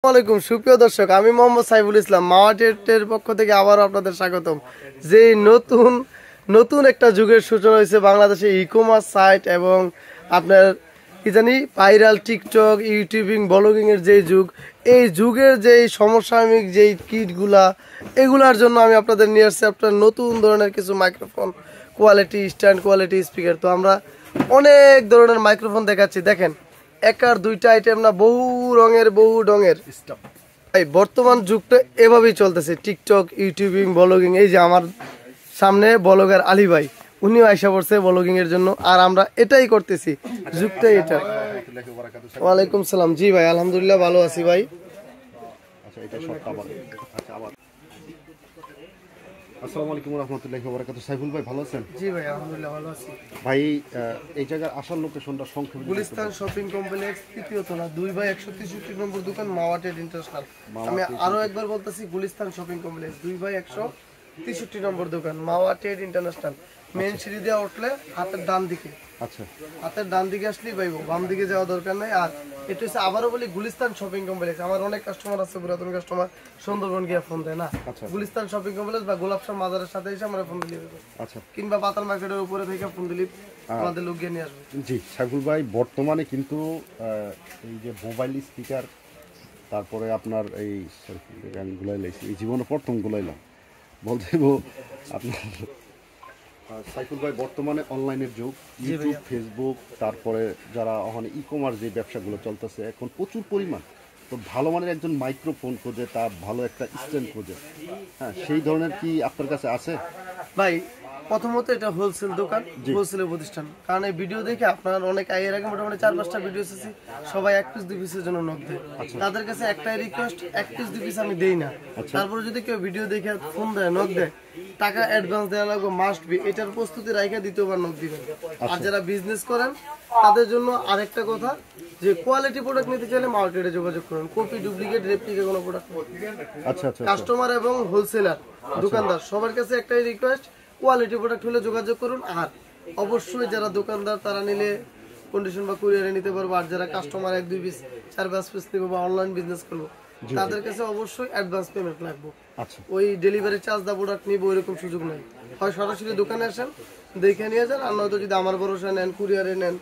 আসসালামু আলাইকুম সুপ্রিয় দর্শক, আমি মোহাম্মদ সাইফুল ইসলাম মাওয়াটের পক্ষ থেকে আবারও আপনাদের স্বাগতম। যে নতুন নতুন একটা যুগের সূচনা হয়েছে বাংলাদেশে ই কমার্স সাইট এবং আপনার কি জানি ভাইরাল টিকটক ইউটিউবিং ব্লগিং এর যে যুগ, এই যুগের যে সমসাময়িক যে কিটগুলা এগুলার জন্য আমি আপনাদের নিয়ে আসছি আপনার নতুন ধরনের কিছু microphone quality, stand quality, speaker. তো আমরা অনেক ধরনের মাইক্রোফোন দেখাচ্ছি, দেখেন একার দুইটা আইটেম না, বহু রঙের বহু ঢঙের। বর্তমান যুগটা এভাবেই চলতেছে, টিকটক ইউটিউবিং ব্লগিং। এই যে আমার সামনে ব্লগার আলী ভাই, উনিও আইসা পড়ছে ব্লগিং এর জন্য, আর আমরা এটাই করতেছি, যুগটাই এটা। ওয়ালাইকুম সালাম। জি ভাই, আলহামদুলিল্লাহ ভালো আছি ভাই। আসসালামু আলাইকুম রাহমাতুল্লাহি ওয়া বারাকাতুহু। সাইফুল ভাই ভালো আছেন? জি ভাই, আলহামদুলিল্লাহ ভালো আছি ভাই। এই জায়গার আসার লোকেশনটা সংক্ষেপে গুলিস্তান শপিং কমপ্লেক্স, তৃতীয় তলা, 2/163 নম্বর দোকান, মাওয়াটেড ইন্টারন্যাশনাল। আমি আরো একবার বলতেছি, গুলিস্তান শপিং কমপ্লেক্স 2/163 নম্বর দোকান, মাওয়াটেড ইন্টারন্যাশনাল। মেন সিঁড়ি দিয়ে উঠলে হাতের ডান দিকে, আচ্ছা হাতের ডান দিকে আসলেই পাইবো, বাম দিকে যাওয়া দরকার নাই। আর এটা হচ্ছে আবারও বলি গুলিস্তান শপিং কমপ্লেক্স। আমার অনেক কাস্টমার আছে, পুরাতন কাস্টমার, সুন্দরবন গিয়ে ফোন দেয় না, গুলিস্তান শপিং কমপ্লেক্স বা গোলাপশাহ মাজারের সাথে এসে আমরা ফোন দিলে আচ্ছা, কিংবা পাতাল মার্কেটের উপরে থেকে ফোন দিলে আমাদের লোক গিয়ে নিয়ে আসবে। জি সাইফুল ভাই, বর্তমানে কিন্তু এই যে মোবাইল স্পিকার, তারপরে আপনার এই গান গুলাইলাইছি, এই জীবনে প্রথম গুলাইলাম বলতে আপনার সাইফুল ভাই বর্তমানে অনলাইনের যুগ, ইউটিউব ফেসবুক, তারপরে যারা ওখানে ই কমার্স যে ব্যবসাগুলো চলতেছে এখন প্রচুর পরিমাণ, তো ভালো মানের একজন মাইক্রোফোন খোঁজে, তার ভালো একটা স্ট্যান্ড খোঁজে। হ্যাঁ, সেই ধরনের কি আপনার কাছে আছে? ভাই প্রথমত এটা হোলসেল দোকান, হোলসেলের প্রতিষ্ঠান। কারণ এই ভিডিও দেখে আপনার অনেক এর আগে মোটামুটি 4-5টা ভিডিও এসেছে, সবাই 1 পিস 2 পিসের জন্য নক দেয়। তাদের কাছে একটাই রিকোয়েস্ট, 1 পিস 2 পিস আমি দেই না। তারপরে যদি কেউ ভিডিও দেখে ফোন দেয়, নক দেয়, টাকা অ্যাডভান্স দেওয়া লাগবে, মাস্ট বি। এটার প্রস্তুতি রাখা দ্বিতীয়বার নক দিবেন। আর যারা বিজনেস করেন তাদের জন্য আরেকটা কথা, যে কোয়ালিটি প্রোডাক্ট নিতে চাইলে মার্কেটে যোগাযোগ করুন। কপি, ডুপ্লিকেট, রেপ্লিকা কোনো প্রোডাক্ট। আচ্ছা আচ্ছা, কাস্টমার এবং হোলসেলার দোকানদার সবার কাছে একটাই রিকোয়েস্ট, কোয়ালিটি প্রোডাক্ট হলে যোগাযোগ করুন। আর অবশ্যই যারা দোকানদার তারা নিলে কন্ডিশন বা কুরিয়ারে নিতে পারবো। আর যারা কাস্টমার 1-2 পিস 4-5 পিস নিবো বা অনলাইন বিজনেস করবো, তাদের কাছে অবশ্যই অ্যাডভান্স পেমেন্ট লাগবে। ওই ডেলিভারি চার্জ দা প্রোডাক্ট নিবো এরকম সুযোগ নেই। হয় সরাসরি দোকানে আসেন, দেখে নিয়ে যান, আর নয়তো যদি আমার ভরসা নেন, কুরিয়ারে নেন,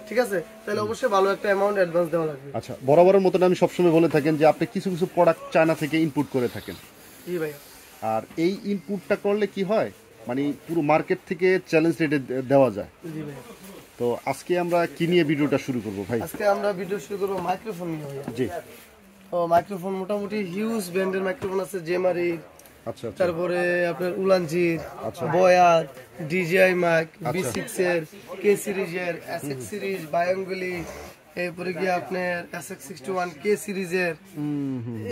ঠিক আছে, তাহলে অবশ্যই ভালো একটা অ্যামাউন্ট অ্যাডভান্স দেওয়া লাগবে। আচ্ছা, বরাবরের মতন আমি সবসময় বলে থাকেন যে আপনি কিছু কিছু প্রোডাক্ট চায়না থেকে ইনপুট করে থাকেন। জি ভাই। আর এই ইনপুটটা করলে কি হয়, মানে পুরো মার্কেট থেকে চ্যালেঞ্জ রেটে দেওয়া যায়। জি ভাই। তো আজকে আমরা কি নিয়ে ভিডিওটা শুরু করব ভাই? আজকে আমরা ভিডিও শুরু করব মাইক্রোফোন নিয়ে ভাই। জি। ও মাইক্রোফোন মোটামুটি হিউজ ব্র্যান্ডের মাইক্রোফোন আছে, জেমারি, আচ্ছা আচ্ছা, তারপরে আপনার উলানজির, বয়ার, ডিজিআই মাইক, B6 এর, কে সিরিজের, SX সিরিজ, বায়াঙ্গুলি, এরপরে কি আপনার SX61 কে সিরিজের,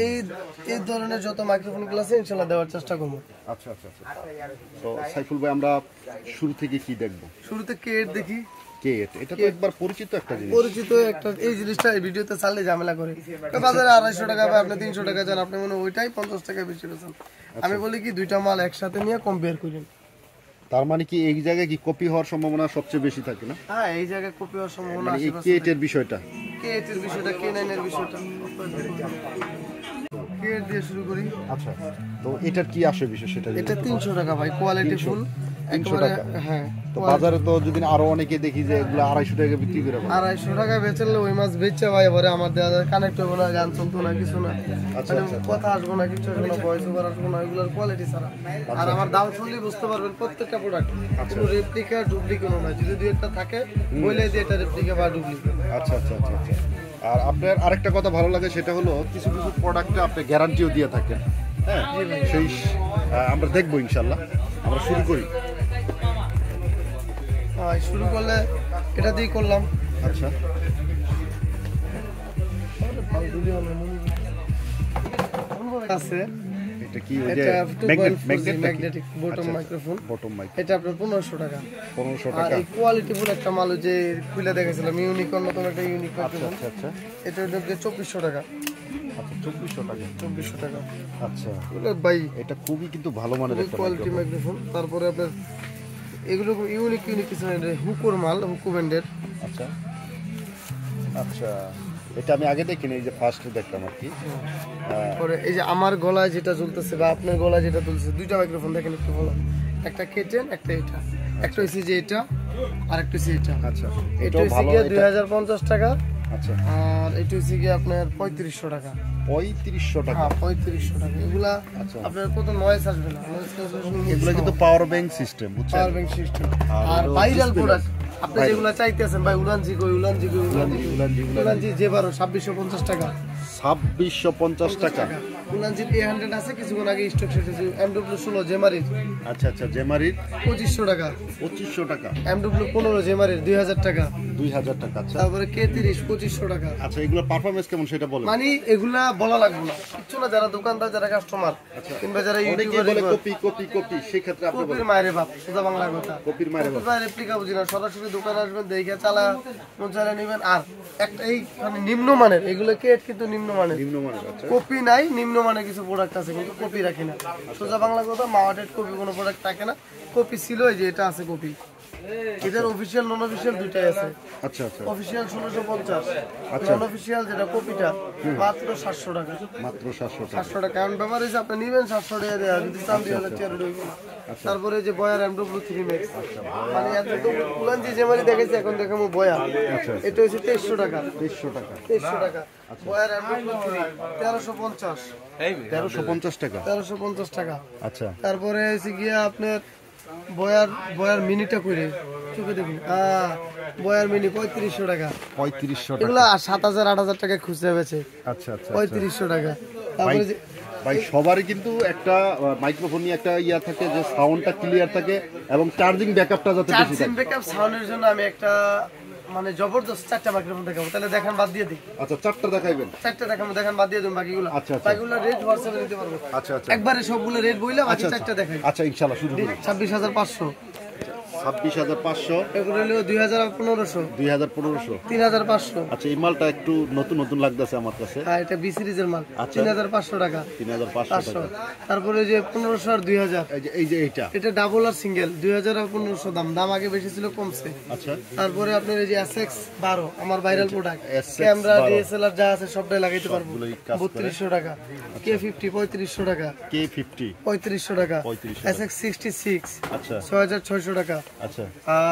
এই ধরনের যত মাইক্রোফোন গুলো আছে ইনশাআল্লাহ দেওয়ার চেষ্টা করব। আচ্ছা আচ্ছা আচ্ছা। তো সাইফুল ভাই, আমরা শুরু থেকে কি দেখব? শুরুতে কেট দেখি। কেট, এটা তো একবার পরিচিত একটা জিনিস। পরিচিত একটা, এই জিনিসটা এই ভিডিওতে চাললে ঝামেলা করে। বাজারে 250 টাকা বা আপনি 300 টাকা চান, আপনি মনে ওইটাই 50 টাকা বেশি পেয়েছেন। আমি বলি কি, দুইটা মাল একসাথে নিয়ে কম্পেয়ার করেন। তার মানে কি এই জায়গায় কি কপি হওয়ার সম্ভাবনা সবচেয়ে বেশি থাকে না? হ্যাঁ, এই জায়গায় কপি হওয়ার সম্ভাবনা আছে। এই কেটের বিষয়টা, কেটের বিষয়টা, K9 এর বিষয়টা, কেট দিয়ে শুরু করি। আচ্ছা, তো এটার কি আসে বিষয় সেটা? এটা 300 টাকা ভাই, কোয়ালিটি ফুল 300 টাকা। হ্যাঁ, তো বাজারে তো যদি আরো অনেকে দেখি যে এগুলো 250 টাকা বিক্রি করে। 250 টাকা বেচলে ওই মাছ বেচছে ভাই, এবারে আমার দেওয়া কানেক্ট হবে না, গান চলতো না, কিছু না, কথা আসবো না, কিছু আসবো না, ভয়েস ওভার আসবো না, এগুলোর কোয়ালিটি ছাড়া। আর আমার দাম শুনলেই বুঝতে পারবেন প্রত্যেকটা প্রোডাক্ট কোনো রেপ্লিকা ডুপ্লিকেট নয়। যদি দুই একটা থাকে বলে দিয়ে এটা রেপ্লিকা বা ডুপ্লিকেট। আচ্ছা আচ্ছা আচ্ছা আচ্ছা। আর আপনার আরেকটা কথা ভালো লাগে, সেটা হলো কিছু কিছু প্রোডাক্টে আপনি গ্যারান্টিও দিয়ে থাকেন। হ্যাঁ, সেই আমরা দেখবো ইনশাল্লাহ। আমরা শুরু করি। শুরু করলে এটা দিয়ে করলাম। আচ্ছা, আছে এটা কি ওই যে magnetic bottom microphone, bottom mic, এটা আপনার 1500 টাকা। 1500 আর টাকা। এই কোয়ালিটি ফুল একটা মাল যে খুলে দেখেছিলাম, ইউনিক, অন্যতম একটা ইউনিক মাইক্রোফোন। আচ্ছা আচ্ছা, এটা হচ্ছে 2400 টাকা। আচ্ছা 2400 টাকা। 2400 টাকা। আচ্ছা ভাই, এটা খুবই কিন্তু ভালো মানের একটা কোয়ালিটি মাইক্রোফোন। তারপরে আপনার এগুলো ইউনিক কিছু হুকোর মাল, হুকো ব্র্যান্ডের। আচ্ছা আচ্ছা, এটা আমি আগে দেখিনি, এই যে ফার্স্ট দেখলাম আর কি। পরে এই যে আমার গলায় যেটা ঝুলতেছে বা আপনার গলায় যেটা ঝুলছে, দুইটা মাইক্রোফোন দেখেন একটু ভালো, একটা কেটেন একটা এটা, একটা হচ্ছে যে এটা আর একটা হচ্ছে এটা। আচ্ছা, এটা এটাও হচ্ছে ভালো। গিয়ে এটা 2050 টাকা, আচ্ছা, আর এটা হচ্ছে গিয়ে আপনার 3500 টাকা। 3500 টাকা। হ্যাঁ 3500 টাকা। এগুলা আচ্ছা। আপনার কত নয়েজ আসবে না, নয়েজ ক্যান্সেলেশন এগুলো কিন্তু পাওয়ার ব্যাংক সিস্টেম, বুঝছেন? Power bank system. আর হলো ভাইরাল display প্রোডাক্ট আছে। আপনি যেগুলা চাইতেছেন ভাই, উলানজি কই, উলানজি কই, উলানজি যে 2650 টাকা। 2650 টাকা। উলানজি A100 আছে, কিছুক্ষণ আগে স্টক শেষ হয়েছে। MW16 জেমারির আচ্ছা আচ্ছা, জেমারির 2500 টাকা। 2500 টাকা। MW15 জেমারির 2000 টাকা। 2000 টাকা। আচ্ছা তারপরে K30 2500 টাকা। আচ্ছা, এগুলো পারফরম্যান্স কেমন সেটা বলেন। মানে এগুলা বলা লাগবে না কিচ্ছু না, যারা দোকানদার, যারা কাস্টমার কিংবা যারা অনেকে ইউটিউবার বলে কপি কপি কপি, সেই ক্ষেত্রে আপনি কপির বলেন। মায়ের বাপ, সোজা বাংলা কথা। কপির মায়ের বাপ। কপির রেপ্লিকা বুঝি না, সরাসরি দোকানে আসবেন, দেখে চালা মন চালা নেবেন। আর একটা এই মানে নিম্নমানের, এগুলো কেট কিন্তু নিম্নমানের, নিম্নমানের। আচ্ছা কপি নাই, নিম্নমানের কিছু প্রোডাক্ট আছে কিন্তু কপি রাখি না। সোজা বাংলা কথা, মাওয়াটেড কপি কোনো প্রোডাক্ট থাকে না। কপি ছিল, এই যে এটা আছে কপি। এটার অফিসিয়াল নন অফিসিয়াল দুইটাই আছে। আচ্ছা আচ্ছা, অফিসিয়াল 1650, নন অফিসিয়াল যেটা কপিটা মাত্র 700 টাকা। মাত্র 700 টাকা। 700 টাকা। কারণ ব্যাপার হয়েছে আপনি নিবেন 700 টাকা দেওয়া, যদি চান 2000 টাকা রইবে না। তারপরে যে বয়ার MW3 Max, মানে এত তো উলানজি জেমারি দেখেছি, এখন দেখাবো বয়ার। এটা হচ্ছে 2300 টাকা। 2300 টাকা। 2300 টাকা। বয়ার MW3 1350। 1350 টাকা। 1350 টাকা। আচ্ছা তারপরে হচ্ছে গিয়ে আপনার বয়ার মিনিটা করে চোখে দেখুন, বয়ার মিনি 3500 টাকা। 3500 টাকা। এগুলা 7000 8000 টাকা খুচরা বেচে। আচ্ছা আচ্ছা, 3500 টাকা। তারপরে যে ভাই সবারই কিন্তু একটা মাইক্রোফোন নিয়ে একটা ইয়া থাকে যে সাউন্ডটা ক্লিয়ার থাকে এবং চার্জিং ব্যাকআপটা যাতে বেশি চার্জিং থাকে। ব্যাকআপ সাউন্ডের জন্য আমি একটা মানে জবরদস্ত 4টা মাইক্রোফোন দেখাবো, তাহলে দেখেন বাদ দিয়ে দিই। আচ্ছা, 4টা দেখাইবেন। 4টা দেখাবো, দেখেন বাদ দিয়ে দিন বাকিগুলো। আচ্ছা, আচ্ছা। বাকিগুলো রেট হোয়াটসঅ্যাপে দিতে পারবো। আচ্ছা আচ্ছা একবারে সবগুলো রেট বইলা বাকি 4টা দেখাই। আচ্ছা, ইনশাআল্লাহ শুরু করুন। 26500, 26500, এগুলো হলো 2015, 2500। 3500। আচ্ছা, এই মালটা একটু নতুন নতুন লাগতেছে আমার কাছে। হ্যাঁ এটা বি সিরিজের মাল, 3500 টাকা। 3500 টাকা। তারপরে যে 1500 আর 2000, এই যে এইটা। এটা ডাবল আর সিঙ্গেল 2000 আর 1500 দাম আগে বেশি ছিল, কমছে। আচ্ছা, তারপরে আপনার এই যে SX12 আমার viral product, SX12 camera DSLR যা আছে সবটাই লাগাইতে পারবো। সবগুলোই কাজ করে। 3200 টাকা। K50 3500 টাকা। K50 3500 টাকা। 3500 টাকা। SX66 আচ্ছা 6600 টাকা। আচ্ছা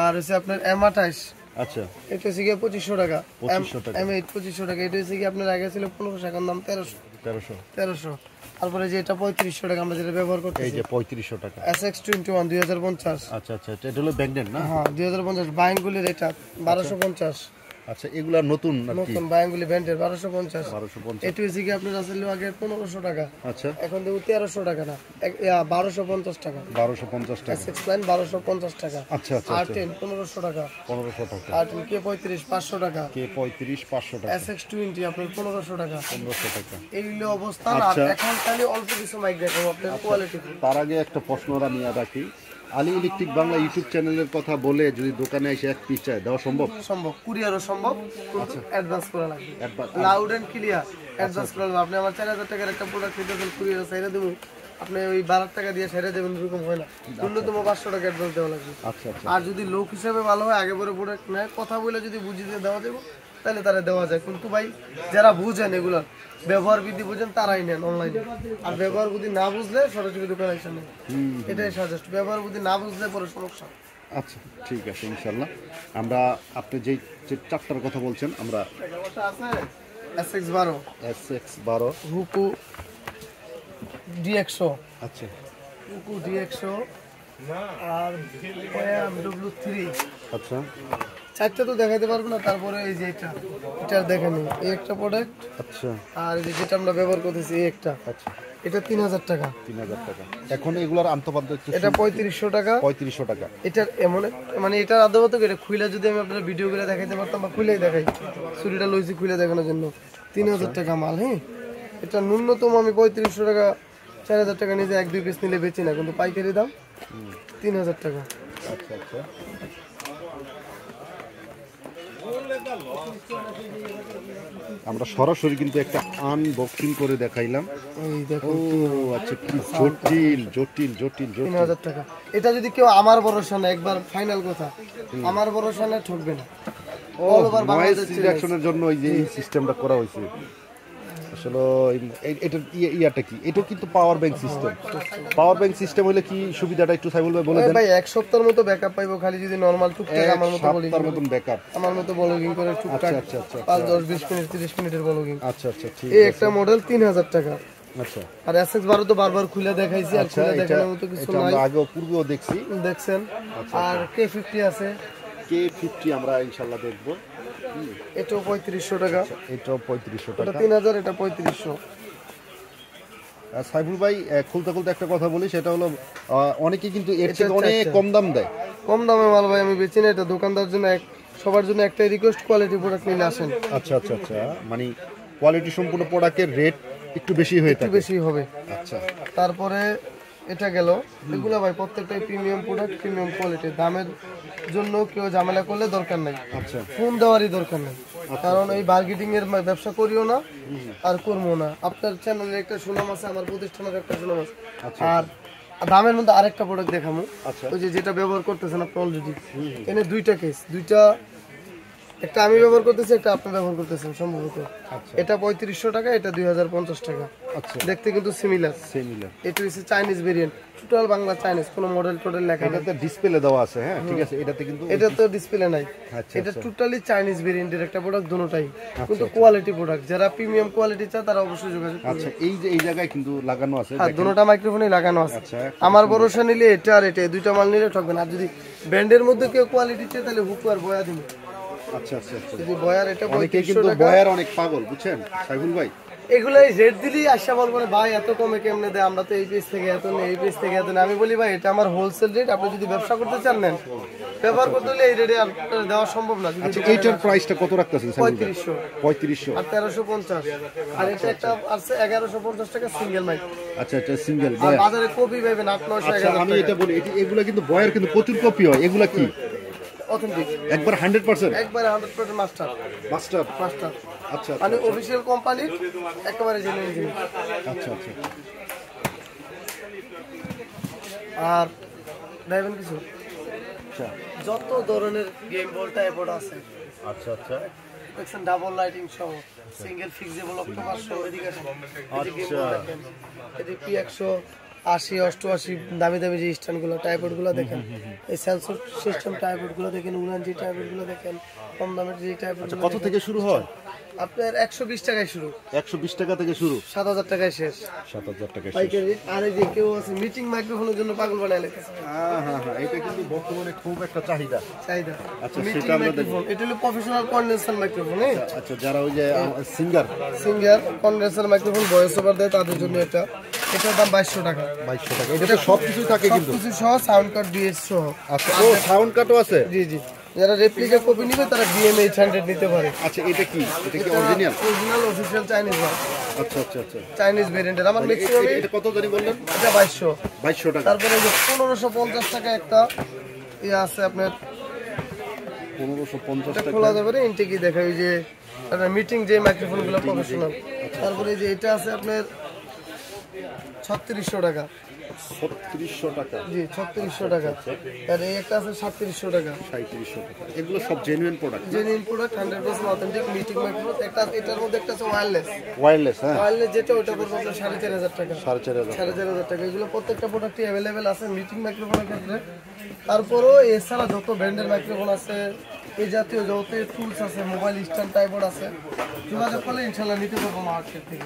আর হচ্ছে আপনার M28, আচ্ছা, এটা হচ্ছে গিয়ে 2500 টাকা। 2500 টাকা। M8 2500 টাকা। এটা হচ্ছে গিয়ে আপনার আগে ছিল 1500, এখন দাম 1300। তারপরে যে এটা 3500 টাকা আমরা যেটা ব্যবহার করতে, এই যে 3500 টাকা। SX21 2050। আচ্ছা আচ্ছা, এটা হলো ব্যাংডেন না? হ্যাঁ 2050। বায়াঙ্গুলির এটা 1250। আচ্ছা, এগুলা নতুন নাকি? নতুন বায়াঙ্গুলি ব্র্যান্ডের 1250। 1250। এটা হচ্ছে কি আপনার আসলে আগে 1500 টাকা, আচ্ছা, এখন দেখো 1300 টাকা না, 1250 টাকা। 1250 টাকা। SX9 1250 টাকা। আচ্ছা আচ্ছা, R10 1500 টাকা। 1500 টাকা। R10 K35 500 টাকা। K35 500 টাকা। SX20 আপনার 1500 টাকা। 1500 টাকা। এই হলো অবস্থান। আর আচ্ছা। এখন খালি অল্প কিছু মাইক দেখাবো আপনার কোয়ালিটি। তার আগে একটা প্রশ্ন নিয়ে রাখি, আলী ইলেকট্রিক বাংলা ইউটিউব চ্যানেলের কথা বলে যদি দোকানে এসে এক পিস চায় দেওয়া সম্ভব? সম্ভব, কুরিয়ারও সম্ভব, কিন্তু অ্যাডভান্স করা লাগবে। Advance- loud and clear advance করা লাগবে। আপনি আমার 4000 টাকার একটা প্রোডাক্ট নিতেছেন, কুরিয়ার সাইডে দেবো, আপনি ওই 12 টাকা দিয়ে সেরে দেবেন, এরকম হয় না। ন্যূনতম 500 টাকা অ্যাডভান্স দেওয়া লাগবে। আচ্ছা আচ্ছা, আর যদি লোক হিসেবে ভালো হয়, আগে পরে প্রোডাক্ট নেয়, কথা বলে যদি বুঝিয়ে দিয়ে দেওয়া যাবে, তাহলে তারা দেওয়া যায়। কিন্তু ভাই যারা বুঝেন এগুলো ব্যবহার বিধি বুঝেন তারাই নেন অনলাইনে। আর ব্যবহার বুদ্ধি না বুঝলে সরাসরি দোকানে এসে নেন, এটাই সাজেস্ট। ব্যবহার বুদ্ধি না বুঝলে পরে সমস্যা। আচ্ছা ঠিক আছে, ইনশাল্লাহ আমরা আপনি যে 4টার কথা বলছেন আমরা SX12, SX12, হুকু DX100, আচ্ছা হুকু DX100 আর MW3। আচ্ছা 4টা তো দেখাতে পারবো না। তারপরে এই যে এটা দেখেন, এই একটা প্রোডাক্ট, আচ্ছা আর এই যে যেটা আমরা ব্যবহার করতেছি এই একটা, আচ্ছা, এটা 3000 টাকা। 3000 টাকা। এখন এগুলোর আন্তঃপাদ্য একটু এটা 3500 টাকা। 3500 টাকা। এটার এমন মানে এটার আদবত এটা খুইলা যদি আমি আপনার ভিডিও করে দেখাইতে পারতাম, বা খুলেই দেখাই, ছুরিটা লইছি খুলে দেখানোর জন্য। 3000 টাকা মাল। হ্যাঁ, এটা ন্যূনতম আমি 3500 টাকা, 4000 টাকা নিজে 1-2 পিস নিলে বেচি না, কিন্তু পাইকারি দাম 3000 টাকা। আচ্ছা আচ্ছা, আমরা সরাসরি কিন্তু একটা আনবক্সিং করে দেখাইলাম। এই দেখো, ও আচ্ছা, কি জটিল জটিল জটিল জটিল। 3000 টাকা। এটা যদি কেউ আমার ভরসা না, একবার ফাইনাল কথা, আমার ভরসা না ঠকবে না। অল ওভার নয়েজ বাংলাদেশ রিডাকশনের জন্য এই যে এই সিস্টেমটা করা হয়েছে আসলে এটার ইয়াটা কি এটা কিন্তু power bank system power bank system হলে কি সুবিধাটা একটু সাইবুল ভাই বলে দেন ভাই এক সপ্তাহের মতো ব্যাকআপ পাইবো খালি যদি নরমাল টুকটাক আমার মতো বলি তার মতন ব্যাকআপ আমার মতো ব্লগিং করে টুকটাক আচ্ছা, আচ্ছা, 5 10 20 মিনিট 30 মিনিটের ব্লগিং আচ্ছা আচ্ছা ঠিক এই একটা মডেল 3000 টাকা আচ্ছা আর SX12 তো বারবার খুলে দেখাইছি আর আচ্ছা খুলে এটা দেখানোর মতো কিছু এটা নাই আমরা আগেও পূর্বেও দেখছি দেখছেন আর K50 আছে K50 আমরা ইনশাআল্লাহ দেখব এটাও 3500 টাকা এটাও 3500 এটা টাকা 3000 এটা 3500 সাইফুল ভাই খুলতে খুলতে একটা কথা বলি সেটা হলো অনেকে কিন্তু এর থেকে অনেক কম দাম দেয় কম দামে মাল ভাই আমি বেচি না এটা দোকানদার জন্য সবার জন্য একটাই রিকোয়েস্ট কোয়ালিটি প্রোডাক্ট নিলে আসেন আচ্ছা আচ্ছা আচ্ছা মানে কোয়ালিটি সম্পূর্ণ প্রোডাক্টের রেট একটু বেশি হয়ে একটু থাকে বেশি হবে আচ্ছা তারপরে এটা গেল এগুলো ভাই প্রত্যেকটাই প্রিমিয়াম প্রোডাক্ট প্রিমিয়াম কোয়ালিটি দামের জন্য কেউ ঝামেলা করলে দরকার নাই আচ্ছা ফোন দেওয়ারই দরকার নেই কারণ এই মার্কেটিং এর ব্যবসা করিও না আর করবো না আপনার চ্যানেলের একটা সুনাম আছে আমার প্রতিষ্ঠানের একটা সুনাম আছে আর দামের মধ্যে আরেকটা প্রোডাক্ট দেখাবো আচ্ছা ওই যে যেটা ব্যবহার করতেছেন আপনি অলরেডি এনে দুইটা কেস দুইটা একটা আমি ব্যবহার করতেছি একটা আপনি ব্যবহার করতেছেন সম্ভবত এটা 3500 টাকা এটা 2050 টাকা আচ্ছা দেখতে কিন্তু সিমিলার এটা হচ্ছে Chinese variant total Bangla Chinese কোনো মডেল টোটাল লেখা নেই এটাতে ডিসপ্লে দেওয়া আছে হ্যাঁ ঠিক আছে এটাতে কিন্তু এটা তো ডিসপ্লে নাই আচ্ছা এটা টোটালি চাইনিজ ভেরিয়েন্টের একটা প্রোডাক্ট দুটোটাই কিন্তু কোয়ালিটি প্রোডাক্ট যারা প্রিমিয়াম কোয়ালিটি চায় তারা অবশ্যই যোগাযোগ করবে আচ্ছা এই যে এই জায়গায় কিন্তু লাগানো আছে আর দুটোটা মাইক্রোফোনই লাগানো আছে আচ্ছা আমার ভরসা নিলে এটা আর এটা এই দুইটা মাল নিলে ঠকবেন আর যদি ব্র্যান্ডের মধ্যে কেউ কোয়ালিটি চায় তাহলে হুক আর বয়া দিন আচ্ছা আচ্ছা আচ্ছা যদি বয়ার এটা অনেকে 3500 কিন্তু টাকা বয়ার অনেক পাগল বুঝছেন সাইফুল ভাই এগুলাই রেট দিলেই আসা বলবো না ভাই এত কমে কেমনে দেয় আমরা তো এই পেজ থেকে এত নেই এই পেজ থেকে এত নেই আমি বলি ভাই এটা আমার হোলসেল রেট আপনি যদি ব্যবসা করতে চান নেন ব্যবহার করতে হলে এই রেটে দেওয়া সম্ভব না আচ্ছা এইটার প্রাইসটা কত রাখতেছেন সাইফুল ভাই 3500 3500 আর 1350 আর এটা একটা আছে 1150 টাকা সিঙ্গেল মাইক আচ্ছা এটা সিঙ্গেল আর বাজারে কপি পাবেন 8 900 আচ্ছা আমি এটা বলি এগুলা কিন্তু বয়ার কিন্তু প্রচুর কপি হয় এগুলা কি অথেন্টিক একবার 100% একবারে 100% মাস্টার মাস্টার মাস্টার আচ্ছা মানে অফিশিয়াল কোম্পানির একেবারে জেনুইন জিনিস আচ্ছা আচ্ছা আর দেখবেন কিছু আচ্ছা যত ধরনের গেম বল টাইপড আছে আচ্ছা আচ্ছা দেখছেন ডাবল লাইটিং সহ সিঙ্গেল ফিক্সেবল অক্টোপাস সহ এদিকে আসেন এদিকে P180 88 দামি দামি যে স্ট্যান্ডগুলো টাইপডগুলো দেখেন এই সেন্সর সিস্টেম টাইপডগুলো দেখেন উলানজি টাইপডগুলো দেখেন কম দামের যে টাইপড কত থেকে শুরু হয় আপনার 120 টাকায় শুরু 120 টাকা থেকে শুরু 7000 টাকায় শেষ 7000 টাকা পাইকারি আর এই যে কেউ আছে মিটিং মাইক্রোফোনের জন্য পাগল বানায় লেখেছে হ্যাঁ হ্যাঁ হ্যাঁ এটা কিন্তু বর্তমানে খুব একটা চাহিদা চাহিদা আচ্ছা মিটিং সেটা আমরা দেখব মাইক্রোফোন এটা হলো প্রফেশনাল কন্ডেন্সার মাইক্রোফোন আচ্ছা যারা ওই যে singer singer condenser microphone voice over দেয় তাদের জন্য এটা এটার দাম 2200 টাকা 2200 টাকা এটা সবকিছু থাকে কিন্তু কিছু সহ সাউন্ড কার্ড বিএস সহ আচ্ছা ও সাউন্ড কাটও আছে জি জি যারা রেপ্লিকা কপি নেবে তারা BM 800 নিতে পারে আচ্ছা এটা কি অরিজিনাল অরিজিনাল অফিশিয়াল চাইনিজ না আচ্ছা আচ্ছা আচ্ছা চাইনিজ ভেরিয়েন্টের আমার ম্যাক্সিমাম এটা কত জানি বললেন এটা 2200 2200 টাকা তারপরে যে 1550 টাকা একটা ইয়ে আছে আপনার 1550 এটা টাকা খোলা যাবে না ইনটেকই দেখা ওই যে আপনার মিটিং যে মাইক্রোফোনগুলো প্রফেশনাল তারপরে এই যে এটা আছে আপনার 3600 টাকা 3600 টাকা জি 3600 টাকা আর এই একটা আছে 3700 টাকা 3700 টাকা এগুলো সব genuine product genuine product 100% authentic meeting microphone একটা এটার মধ্যে একটা আছে ওয়্যারলেস হ্যাঁ ওয়্যারলেস যেটা ওটা পড়বে আপনার 4500 টাকা 4500 4500 টাকা এগুলো প্রত্যেকটা প্রোডাক্টই অ্যাভেলেবেল আছে মিটিং মাইক্রোফোনের ক্ষেত্রে তারপরও এছাড়া যত ব্র্যান্ডের মাইক্রোফোন আছে এই জাতীয় যত টুলস আছে মোবাইল স্ট্যান্ড টাইপড আছে যোগাযোগ করলে ইনশাআল্লাহ নিতে পারবো মার্কেট থেকে